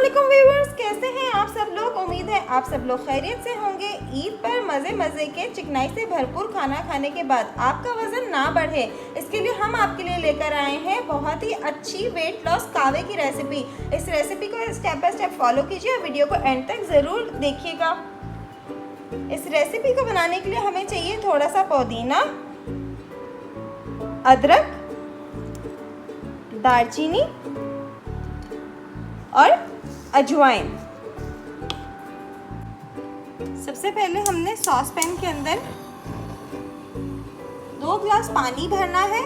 अस्सलामुअलैकुम व्यूअर्स, कैसे हैं आप सब लोग। उम्मीद है आप सब लोग खैरियत से होंगे। ईद पर मज़े के चिकनाई से भरपूर खाना खाने के बाद आपका वज़न ना बढ़े, इसके लिए हम आपके लिए लेकर आए हैं बहुत ही अच्छी वेट लॉस कावे की रेसिपी। इस रेसिपी को स्टेप बाय स्टेप फॉलो कीजिए और वीडियो को एंड तक ज़रूर देखिएगा। इस रेसिपी को बनाने के लिए हमें चाहिए थोड़ा सा पुदीना, अदरक, दालचीनी और अजवाइन। सबसे पहले हमने सॉस पैन के अंदर 2 ग्लास पानी भरना है।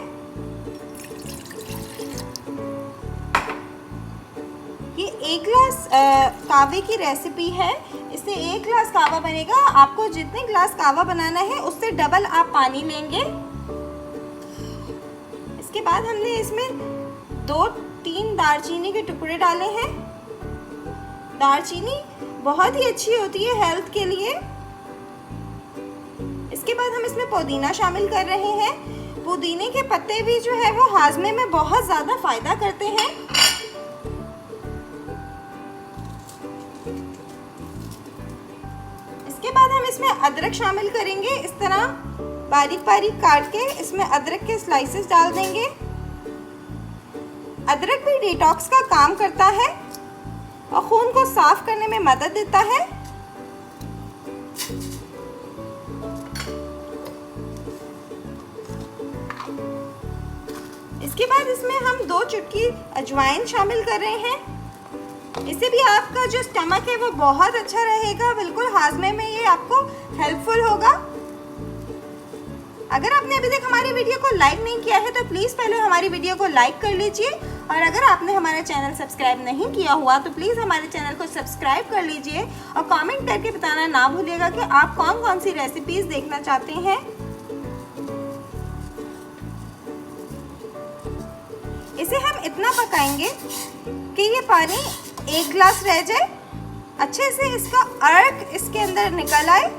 ये 1 ग्लास कावे की रेसिपी है, इससे 1 ग्लास कावा बनेगा। आपको जितने ग्लास कावा बनाना है उससे डबल आप पानी लेंगे। इसके बाद हमने इसमें 2-3 दालचीनी के टुकड़े डाले हैं। दालचीनी बहुत ही अच्छी होती है हेल्थ के लिए। इसके बाद हम इसमें पुदीना शामिल कर रहे हैं। पुदीने के पत्ते भी जो है वो हाजमे में बहुत ज़्यादा फायदा करते हैं। इसके बाद हम इसमें अदरक शामिल करेंगे। इस तरह बारीक बारीक काट के इसमें अदरक के स्लाइसेस डाल देंगे। अदरक भी डिटॉक्स का काम करता है और खून को साफ करने में मदद देता है। इसके बाद इसमें हम 2 चुटकी अजवाइन शामिल कर रहे हैं। इससे भी आपका जो स्टमक है वो बहुत अच्छा रहेगा, बिल्कुल हाजमे में ये आपको हेल्पफुल होगा। अगर आपने अभी तक हमारी वीडियो को लाइक नहीं किया है तो प्लीज़ पहले हमारी वीडियो को लाइक कर लीजिए, और अगर आपने हमारा चैनल सब्सक्राइब नहीं किया हुआ तो प्लीज़ हमारे चैनल को सब्सक्राइब कर लीजिए और कमेंट करके बताना ना भूलिएगा कि आप कौन कौन सी रेसिपीज़ देखना चाहते हैं। इसे हम इतना पकाएंगे कि ये पानी 1 गिलास रह जाए, अच्छे से इसका अर्क इसके अंदर निकल आए।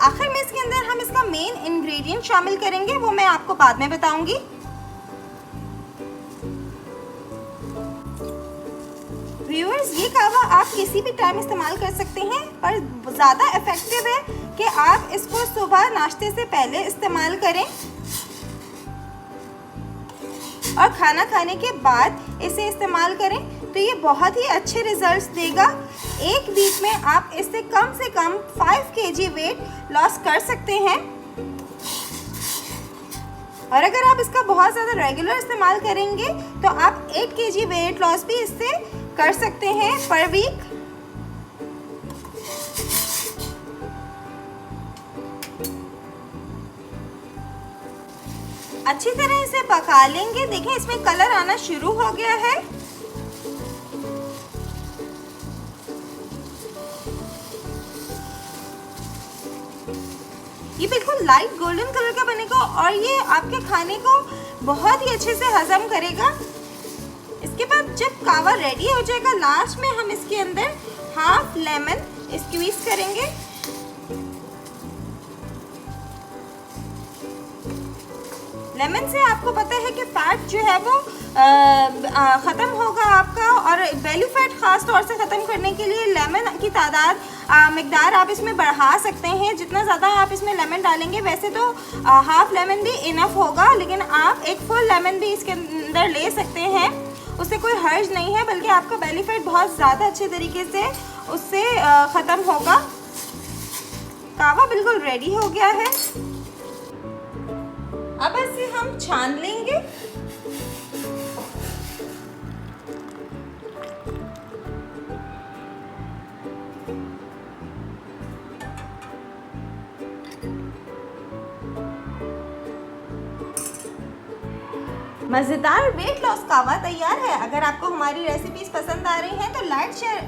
आखिर में इसके अंदर हम इसका मेन इंग्रेडिएंट शामिल करेंगे, वो मैं आपको बाद में बताऊंगी। व्यूअर्स, ये कावा आप किसी भी टाइम इस्तेमाल कर सकते हैं, पर ज़्यादा इफेक्टिव है कि आप इसको सुबह नाश्ते से पहले इस्तेमाल करें और खाना खाने के बाद इसे इस्तेमाल करें तो ये बहुत ही अच्छे रिजल्ट्स देगा। 1 वीक में आप इससे कम से कम 5 kg वेट लॉस कर सकते हैं। और अगर आप इसका बहुत ज़्यादा रेगुलर इस्तेमाल करेंगे तो आप 8 kg वेट लॉस भी इससे कर सकते हैं पर वीक। अच्छी तरह इसे पका लेंगे। देखें इसमें कलर आना शुरू हो गया है। ये बिल्कुल लाइट गोल्डन कलर का बनेगा और ये आपके खाने को बहुत ही अच्छे से हजम करेगा। इसके बाद जब कावा रेडी हो जाएगा, लास्ट में हम इसके अंदर हाफ लेमन स्क्वीज करेंगे। लेमन से आपको पता है कि फैट जो है वो ख़त्म होगा आपका, और बेली फैट ख़ास तौर से ख़त्म करने के लिए लेमन की तादाद मिकदार आप इसमें बढ़ा सकते हैं। जितना ज़्यादा आप इसमें लेमन डालेंगे, वैसे तो हाफ लेमन भी इनफ होगा, लेकिन आप एक फुल लेमन भी इसके अंदर ले सकते हैं, उससे कोई हर्ज नहीं है, बल्कि आपका बेली फैट बहुत ज़्यादा अच्छे तरीके से उससे ख़त्म होगा। कावा बिल्कुल रेडी हो गया है। अब इसे हम छान लेंगे। मज़ेदार वेट लॉस कावा तैयार है। अगर आपको हमारी रेसिपीज पसंद आ रही हैं तो लाइक शेयर।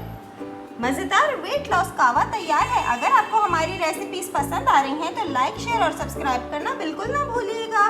मज़ेदार वेट लॉस कावा तैयार है। अगर आपको हमारी रेसिपीज पसंद आ रही हैं तो लाइक शेयर और सब्सक्राइब करना बिल्कुल ना भूलिएगा।